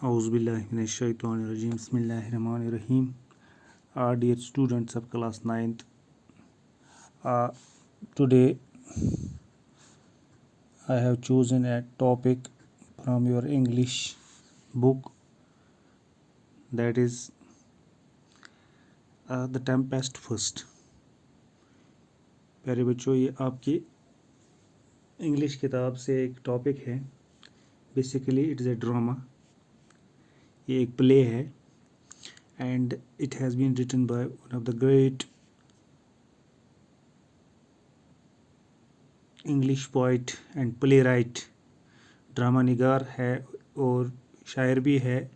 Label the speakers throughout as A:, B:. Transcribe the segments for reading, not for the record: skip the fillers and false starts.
A: Auzubillahiminash-shaytanir-rajim. Bismillahir-rahmanir-rahim. Dear students of class 9th, today I have chosen a topic from your English book, that is The Tempest First. प्यारे बच्चों, ये आपकी English किताब से एक topic है. Basically it is a drama. ये एक प्ले है and it has been written by one of the great English poet and playwright. Drama निगार है और शायर भी है,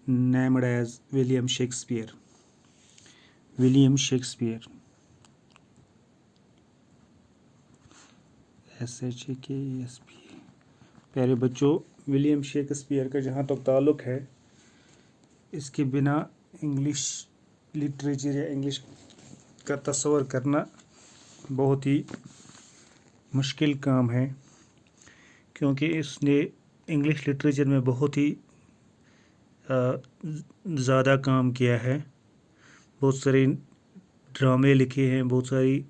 A: named as William Shakespeare. SHAKESP. प्यारे बच्चों, विलियम शेक्सपियर का जहाँ तक ताल्लुक़ है, इसके बिना इंग्लिश लिटरेचर या इंग्लिश का तस्वर करना बहुत ही मुश्किल काम है, क्योंकि इसने इंग्लिश लिटरेचर में बहुत ही ज़्यादा काम किया है. बहुत सारे ड्रामे लिखे हैं, बहुत सारी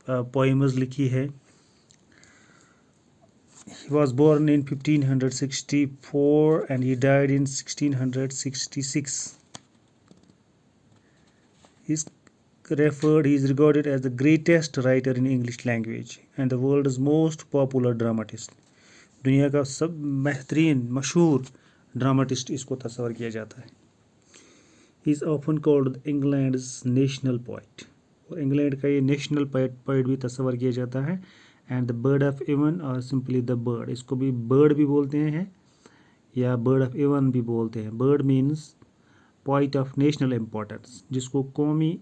A: पोइम्स लिखी है. He was born in 1564 and he died in 1666. He is regarded as the greatest writer in English language and the world's most popular dramatist. दुनिया का सब बेहतरीन मशहूर ड्रामाटिस्ट इसको तस्वर किया जाता है. He is often called England's national poet. और इंग्लैंड का ये नेशनल पोइट भी तस्वर किया जाता है. And the bard of Avon और सिंपली द बर्ड, इसको भी बर्ड भी बोलते हैं या बर्ड ऑफ एवन भी बोलते हैं. Bard means point of national importance, जिसको कौमी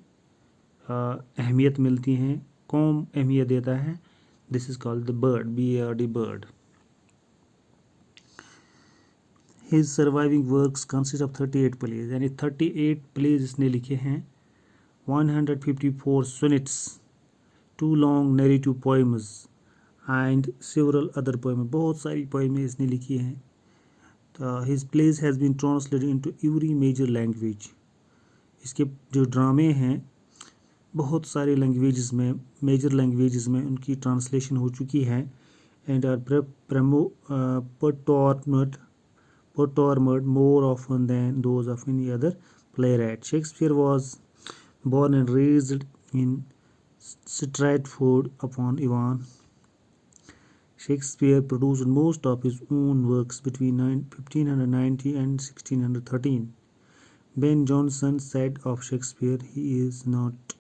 A: अहमियत मिलती हैं, कौम अहमियत देता है. This is called the bard, BARD, bard. His surviving works consist of 38 plays, यानी 38 प्लेज इसने लिखे हैं. 154 sonnets, 2 long narrative poems and several other poem. बहुत सारी पोएमें इसने लिखी हैं. His plays has been translated into every major language. इसके जो ड्रामे हैं बहुत सारे लैंग्वेजेस में, मेजर लैंग्वेजेस में उनकी ट्रांसलेशन हो चुकी है. And are performed more often than those of any other playwright. Shakespeare was born and raised in Stratford upon Avon. Shakespeare produced most of his own works between 1590 and 1613. Ben Jonson said of Shakespeare, "He is not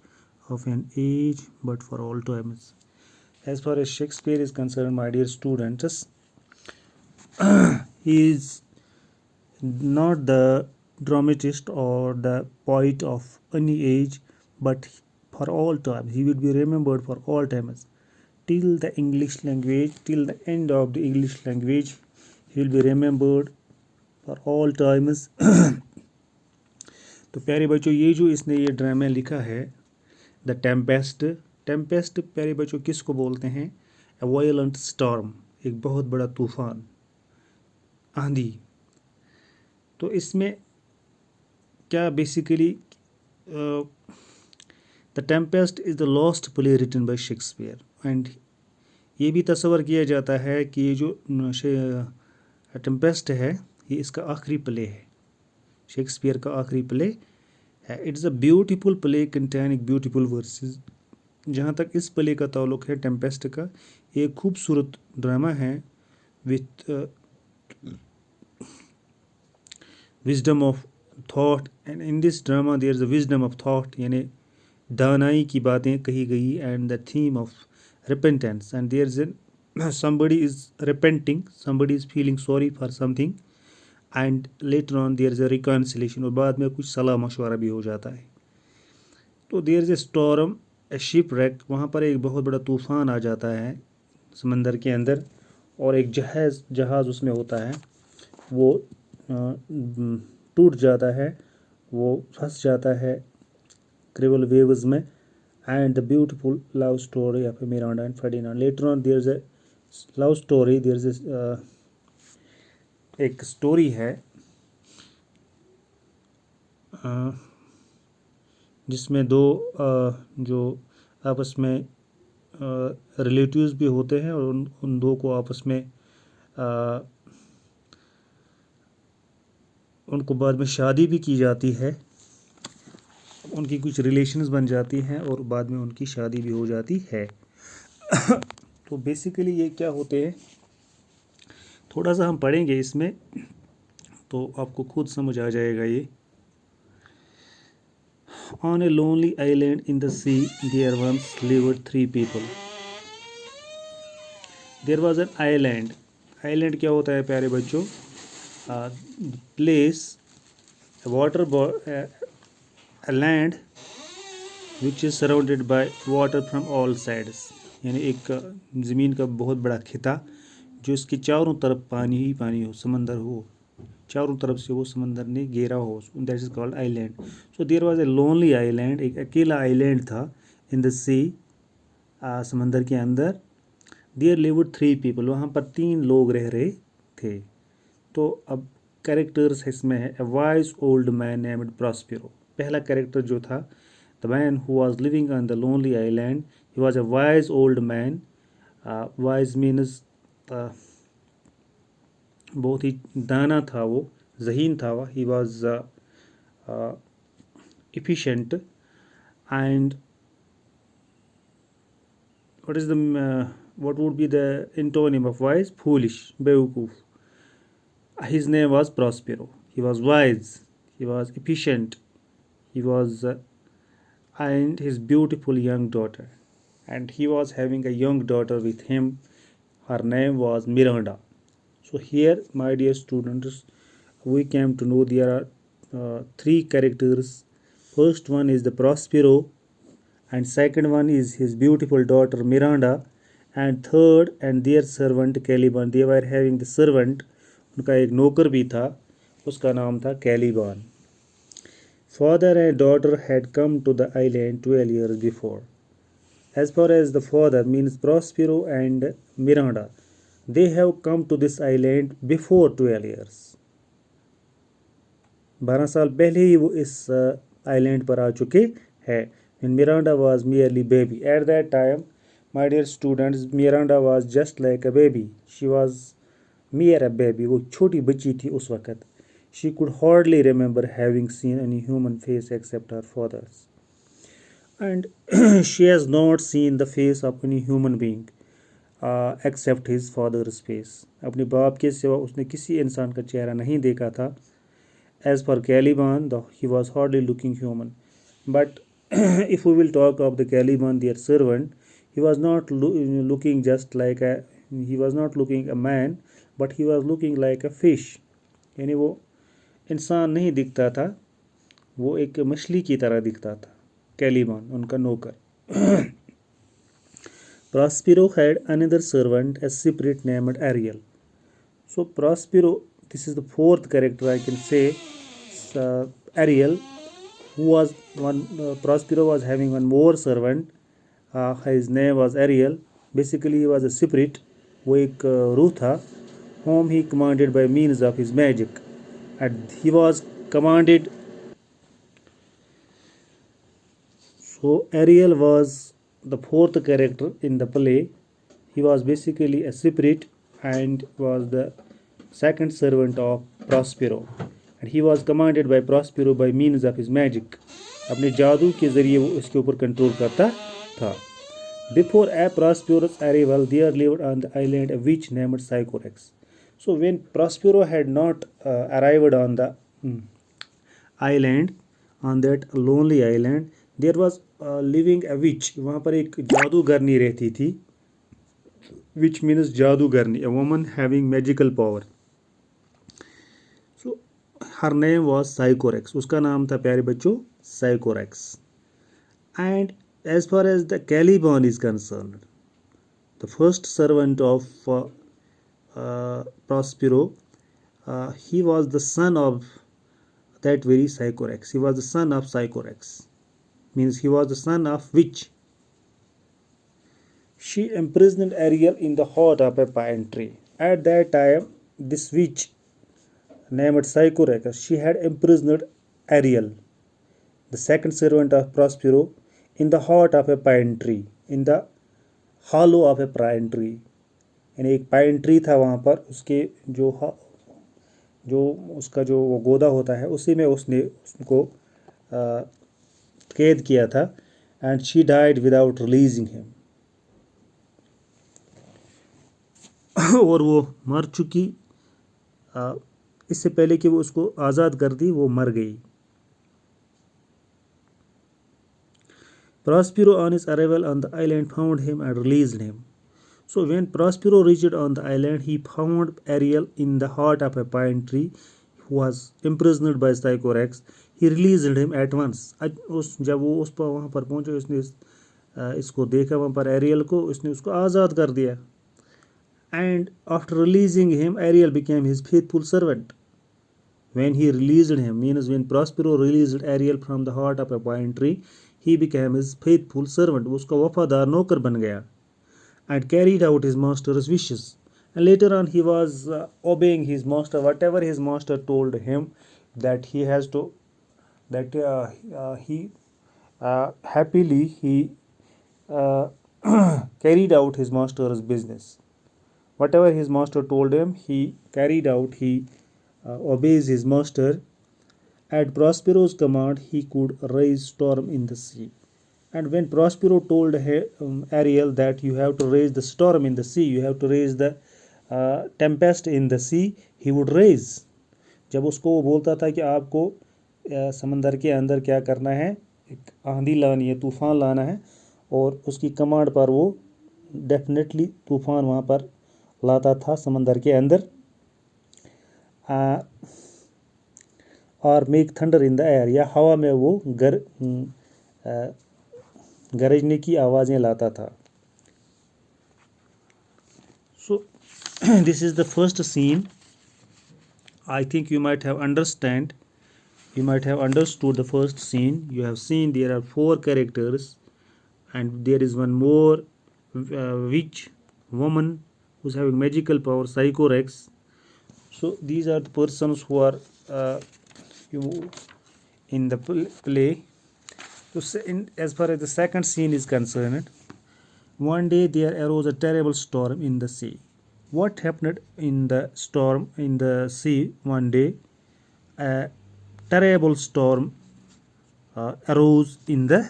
A: of an age, but for all times." As far as Shakespeare is concerned, my dear students, he is not the dramatist or the poet of any age, but for all time. He will be remembered for all times. Till the English language, till the end of the English language, he will be remembered for all times. तो प्यारे बच्चों, ये जो इसने ये drama लिखा है, the Tempest. Tempest प्यारे बच्चों किसको बोलते हैं? ए वायलेंट स्टॉर्म, एक बहुत बड़ा तूफान, आंधी. तो इसमें क्या basically the Tempest is the last play written by Shakespeare. And ये भी तस्वर किया जाता है कि ये जो टेम्पेस्ट है, ये इसका आखिरी प्ले है, शेक्सपियर का आखिरी प्ले है. It's a beautiful play containing beautiful versus. जहाँ तक इस प्ले का ताल्लुक़ है टेम्पेस्ट का, एक खूबसूरत ड्रामा है with wisdom of thought, and in this drama there is a wisdom of thought, यानी दानाई की बातें कही गई. and the theme of repentance, and there is somebody is repenting, somebody is feeling sorry for something, and later on there is a reconciliation, और बाद में कुछ सलाह मशवरा भी हो जाता है. तो there is a storm, a shipwreck, वहाँ पर एक बहुत बड़ा तूफ़ान आ जाता है समंदर के अंदर, और एक जहाज़ उसमें होता है, वो टूट जाता है, वो फंस जाता है क्रिवल वेव्स में. And the beautiful love story of Miranda and Ferdinand. Later on there is a love story, there is एक स्टोरी है जिसमें दो जो आपस में रिलेटिव्स भी होते हैं और उन दो को आपस में उनको बाद में शादी भी की जाती है, उनकी कुछ रिलेशंस बन जाती हैं और बाद में उनकी शादी भी हो जाती है। तो बेसिकली ये क्या होते हैं, थोड़ा सा हम पढ़ेंगे इसमें तो आपको खुद समझ आ जाएगा ये। On a lonely island in the sea there once lived three people. There was an island. Island क्या होता है प्यारे बच्चों? Place, a a land which is surrounded by water from all sides. यानी एक ज़मीन का बहुत बड़ा खिता जो इसके चारों तरफ पानी ही पानी हो, समंदर हो, चारों तरफ से वो समंदर ने घेरा हो, that is called island. So there was a lonely island, एक अकेला आइलैंड था इन द सी, समंदर के अंदर। देयर लिव्ड थ्री पीपल, वहाँ पर तीन लोग रह रहे थे। तो अब कैरेक्टर्स इसमें है, ए wise old man named Prospero. पहला कैरेक्टर जो था, the man who was living on the lonely island, he was a wise old man. Wise means बहुत ही दाना था वो, जहीन था वह। He was efficient and what would be the antonym of wise? Foolish, बेवकूफ। His name was Prospero. He was wise, he was efficient, he was and his beautiful young daughter, and he was having a young daughter with him. Her name was Miranda. So here, my dear students, we came to know there are three characters. First one is the Prospero, and second one is his beautiful daughter Miranda, and third and their servant Caliban. They were having the servant, उनका एक नौकर भी था, उसका नाम था कैलिबान। Father and daughter had come to the island 12 years before. As far as the father means Prospero and Miranda, they have come to this island before 12 years. 12 साल पहले ही वो इस आइलैंड पर आ चुके हैं। When Miranda was merely baby. At that time, my dear students, Miranda was just like a baby. She was mere a baby. वो छोटी बच्ची थी उस वक़्त। She could hardly remember having seen any human face except her father's. And she has not seen the face of any human being except his father's face. अपने बाप के सिवा उसने किसी इंसान का चेहरा नहीं देखा था। As for Caliban, he was hardly looking human. But if we will talk of the Caliban, their servant, he was not looking just like he was not looking a man, but he was looking like a fish. यानी वो इंसान नहीं दिखता था, वो एक मछली की तरह दिखता था। Caliban, उनका नौकर। Prospero had another servant, a spirit named Ariel. So Prospero, this is the fourth character I can say. Ariel, who was one, Prospero was having one more servant. His name was Ariel. Basically, he was a spirit. वो एक रूह था, whom he commanded by means of his magic, and he was commanded. So Ariel was the fourth character in the play. He was basically a spirit and was the second servant of Prospero, and he was commanded by Prospero by means of his magic. अपने जादू के ज़रिए वो इसके ऊपर control करता था। Before Prospero's arrival, there lived on the island a witch named Sycorax. So when Prospero had not arrived on the island, on that lonely island, there was living a witch. वहाँ पर एक जादूगरनी रहती थी। Witch means जादूगरनी, a woman having magical power. So her name was Sycorax. उसका नाम था प्यारे बच्चों Sycorax. And as far as the Caliban is concerned, the first servant of Prospero, he was the son of that very Sycorax. He was the son of Sycorax. Means he was the son of witch. She imprisoned Ariel in the heart of a pine tree. At that time, this witch named Sycorax, she had imprisoned Ariel, the second servant of Prospero, in the heart of a pine tree, in the hollow of a pine tree. यानी एक pine tree था वहाँ पर, उसके जो उसका जो वो गोदा होता है उसी में उसने उसको कैद किया था. And she died without releasing him. और वो मर चुकी, इससे पहले कि वो उसको आज़ाद कर दी वो मर गई. Prospero on his arrival on the island found him and released him. So when Prospero reached on the island, he found Ariel in the heart of a pine tree, who was imprisoned by Sycorax. He released him at once. जब वो उस पर वहाँ पर पहुँचे, उसने इसको देखा वहाँ पर एरियल को, उसने उसको आज़ाद कर दिया. And after releasing him, Ariel became his faithful servant. When he released him, means when Prospero released Ariel from the heart of a pine tree, he became his faithful servant. उसका वफादार नौकर बन गया. And carried out his master's wishes. And later on, he was obeying his master, whatever his master told him that he has to, that he happily he carried out his master's business. Whatever his master told him, he carried out. He obeys his master. At Prospero's command, he could raise storm in the sea. And when Prospero told Ariel that you have to raise the storm in the sea, you have to raise the tempest in the sea, he would raise. जब उसको वो बोलता था कि आपको समंदर के अंदर क्या करना है, एक आंधी लानी है, तूफ़ान लाना है, और उसकी कमांड पर वो डेफिनेटली तूफ़ान वहाँ पर लाता था समंदर के अंदर. और make thunder in the air, या हवा में वो गरजने की आवाज़ें लाता था. So this is the first scene. I think you might have understood the first scene. You have seen there are 4 characters, and there is one more witch woman who's having magical power, Sycorax. So these are the persons who are in the play. So as far as the second scene is concerned, one day there arose a terrible storm in the sea. What happened in the storm in the sea? One day a terrible storm arose in the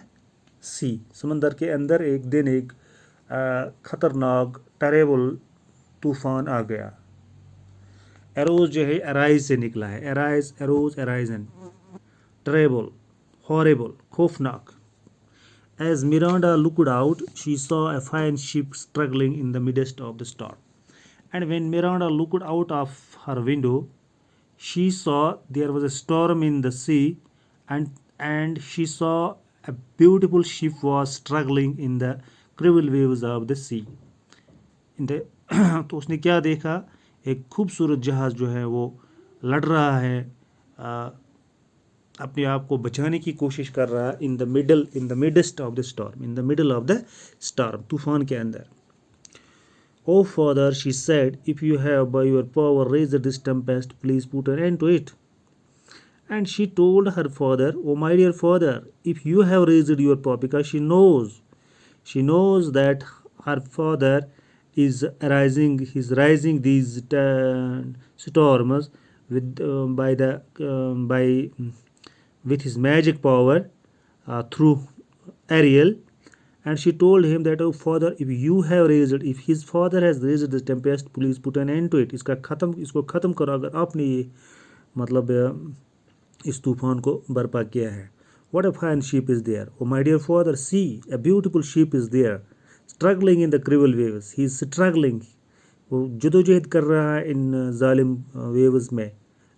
A: sea. समंदर के अंदर एक दिन एक खतरनाक terrible तूफान आ गया. Arrows जो है अराइज से निकला है. Arrows arisen. टेरेबल, हॉरिबल, खौफनाक. As Miranda looked out, she saw a fine ship struggling in the midst of the storm. And when Miranda looked out of her window, she saw there was a storm in the sea, and she saw a beautiful ship was struggling in the cruel waves of the sea. तो उसने क्या देखा? एक खूबसूरत जहाज़ जो है वो लड़ रहा है, अपने आप को बचाने की कोशिश कर रहा है in the midst of the storm, तूफान के अंदर. Oh father, she said, if you have by your power raised this tempest, please put an end to it. And she told her father, oh my dear father, if you have raised your power, because she knows that her father is rising these storms with his magic power through Ariel. And she told him that, oh father, if his father has raised the tempest, please put an end to it. इसको ख़त्म करो अगर आपने ये मतलब इस तूफान को बर्पा किया है. What a fine ship is there. Oh my dear father, see, a beautiful ship is there, struggling in the cruel waves. He is struggling. वो जदोजहद कर रहा है इन जालिम वेव्स में,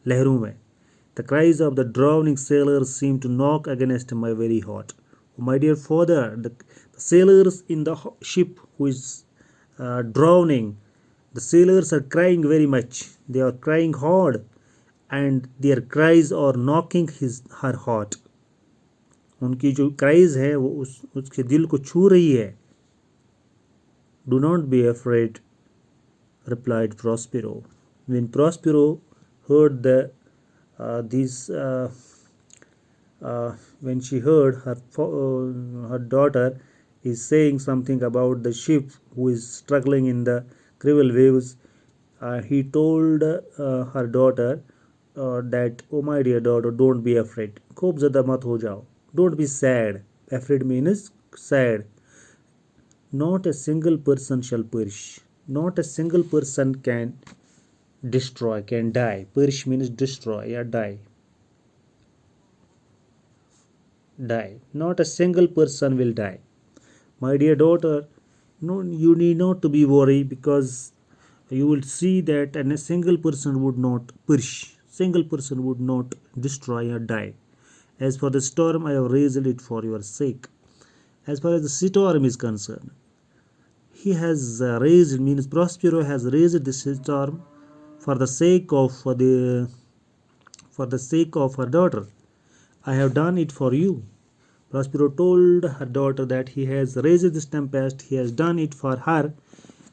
A: लहरों में. The cries of the drowning sailors seem to knock against my very heart. Oh my dear father, the sailors in the ship who is drowning, the sailors are crying very much. They are crying hard, and their cries are knocking her heart. उनकी जो cries है वो उसके दिल को छू रही है. Do not be afraid, replied Prospero. When Prospero heard these when she heard her daughter is saying something about the ship who is struggling in the cruel waves, he told her daughter that, oh my dear daughter, don't be afraid, खूब ज़्यादा मत हो जाओ, don't be sad. Afraid means sad. Not a single person shall perish. Not a single person can destroy, can die. Perish means destroy or die. Die. Not a single person will die. My dear daughter, no, you need not to be worried, because you will see that a single person would not perish. Single person would not destroy or die. As for the storm, I have raised it for your sake. As far as the storm is concerned, he has raised, means Prospero has raised this storm for the sake of her daughter. I have done it for you. Prospero told her daughter that he has raised this tempest, he has done it for her,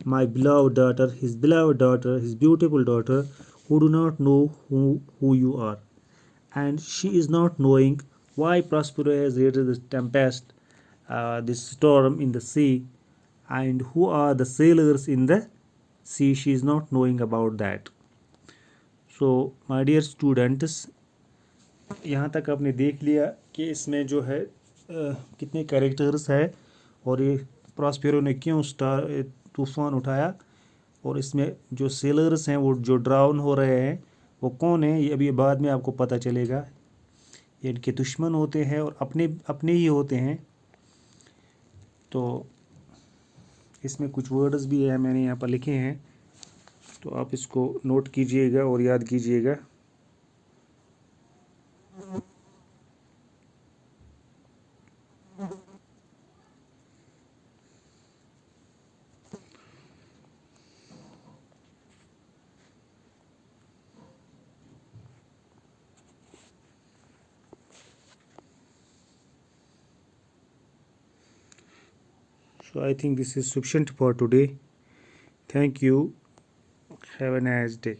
A: my beloved daughter, his beautiful daughter, who do not know who you are. And she is not knowing why Prospero has raised this tempest, this storm in the sea, and who are the sailors in the sea. She is not knowing about that. So my dear students, यहाँ तक आपने देख लिया कि इसमें जो है कितने कैरेक्टर्स है, और ये प्रॉस्पेरो ने क्यों तूफ़ान उठाया, और इसमें जो सेलर्स हैं वो जो ड्राउन हो रहे हैं वो कौन है, ये अभी बाद में आपको पता चलेगा। ये इनके दुश्मन होते हैं और अपने अपने ही होते हैं। तो इसमें कुछ वर्ड्स भी है, मैंने यहाँ पर लिखे हैं, तो आप इसको नोट कीजिएगा और याद कीजिएगा। So I think this is sufficient for today. Thank you. Have a nice day.